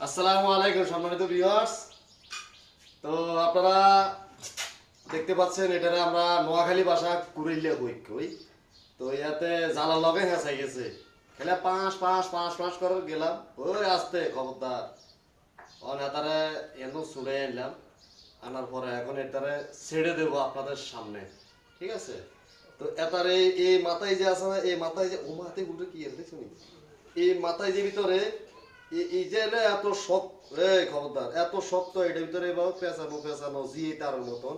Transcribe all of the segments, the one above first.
আসসালামু আলাইকুম সম্মানিত ভিউয়ার্স। তো আপনারা দেখতে পাচ্ছেন এটারে আমরা নোয়াখালী ভাষা কুড়িলে কই। তো ইয়াতে জালার লগে হেঁচাই গেছে খেলে পাঁচ পাঁচ পাঁচ পাঁচ করে গেলাম ওই আসতে খবরদার এটারে এত ছুড়ে এলাম আনার পরে এখন এটারে ছেড়ে দেবো আপনাদের সামনে, ঠিক আছে? তো এটারে এই মাথায় যে আছে না, এই মাথায় যে ও মাথায় উল্টে কি আছে দেখছো নি? এই মাথায় যে ভিতরে এই যে এত শক্ত, এই খবরদার এত শক্ত এটার ভিতরে পেঁচানো পেঁচানো জি তার মতন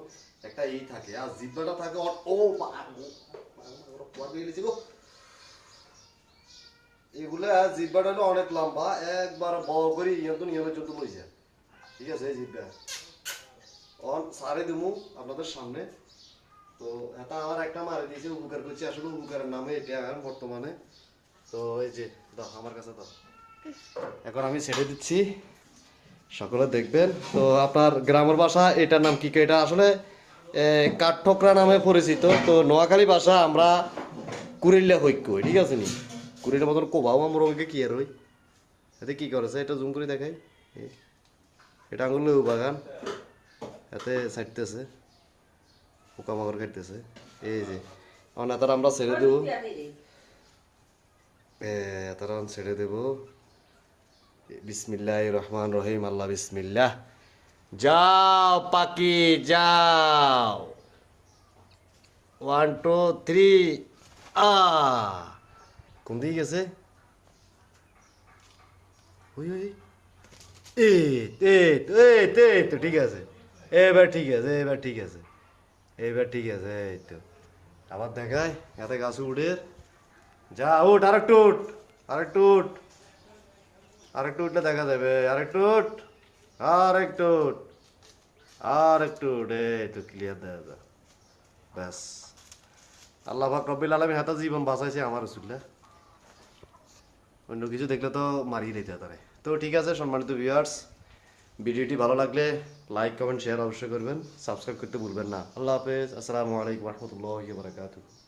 একটা ই থাকে আর জিব্বাটা থাকে ও এগুলা জিব্বাটা হলো অনেক লম্বা, একবার বড় করে নিয়মের জন্য লইছে, ঠিক আছে? এই জিব্বা অন সারে দিমু আপনাদের সামনে। তো এটা আমার একটা মারে দিয়েছে, উপকার করছে, আসলে উপকারের নামে এটা এখন বর্তমানে। তো এই যে দাও আমার কাছে দাও, এখন আমি ছেড়ে দিচ্ছি, সকলে দেখবেন। তো আপনার গ্রামের ভাষা এটার নাম কি? এটা আসলে কাঠঠোকরা নামে পরিচিত। তো নোয়াখালী ভাষা আমরা কুড়িল্লা হইক কই, ঠিক আছে নি? কুড়িল্লার মতন কোবাও আমার ওকে কি আর হই, এতে কি করেছে এটা জুম করে দেখাই। এটা আঙুল লেবু বাগান, এতে ছাড়তেছে পোকামাকড় খাইতেছে। এই যে অনাতার আমরা ছেড়ে দেবো, তারা ছেড়ে দেবো। বিসমিল্লাহির রহমান রহিম, আল্লাহ বিসমিল্লাহ। যাও পাখি যাও, 1 2 3 আ কোন দিকে গেছে? ওই ওই এই তো ঠিক আছে, এবার ঠিক আছে, এবার ঠিক আছে, এবার ঠিক আছে। এই তো আবার দেখায় এতে গাছ উঠে যা উঠ, আরেকটু উঠ, আরেকটু উঠ, আরেকটু উঠলে দেখা যাবে, আরেকটু উঠ, আরেকটু উঠ, আরেকটু উঠ, এই তো ক্লিয়ার দেখা যায়। ব্যাস, আল্লাহ পাক রব্বিল আলামিন হাতে জীবন বাঁচাইছে আমার রসুল্লাহ, অন্য কিছু দেখলে তো মারিয়ে দিতে তারে। তো ঠিক আছে সম্মানিত ভিউয়ার্স, ভিডিওটি ভালো লাগলে লাইক কমেন্ট শেয়ার অবশ্যই করবেন, সাবস্ক্রাইব করতে ভুলবেন না। আল্লাহ হাফেজ, আসসালামু আলাইকুম রহমতুল্লাহি ওয়া বারাকাতুহু।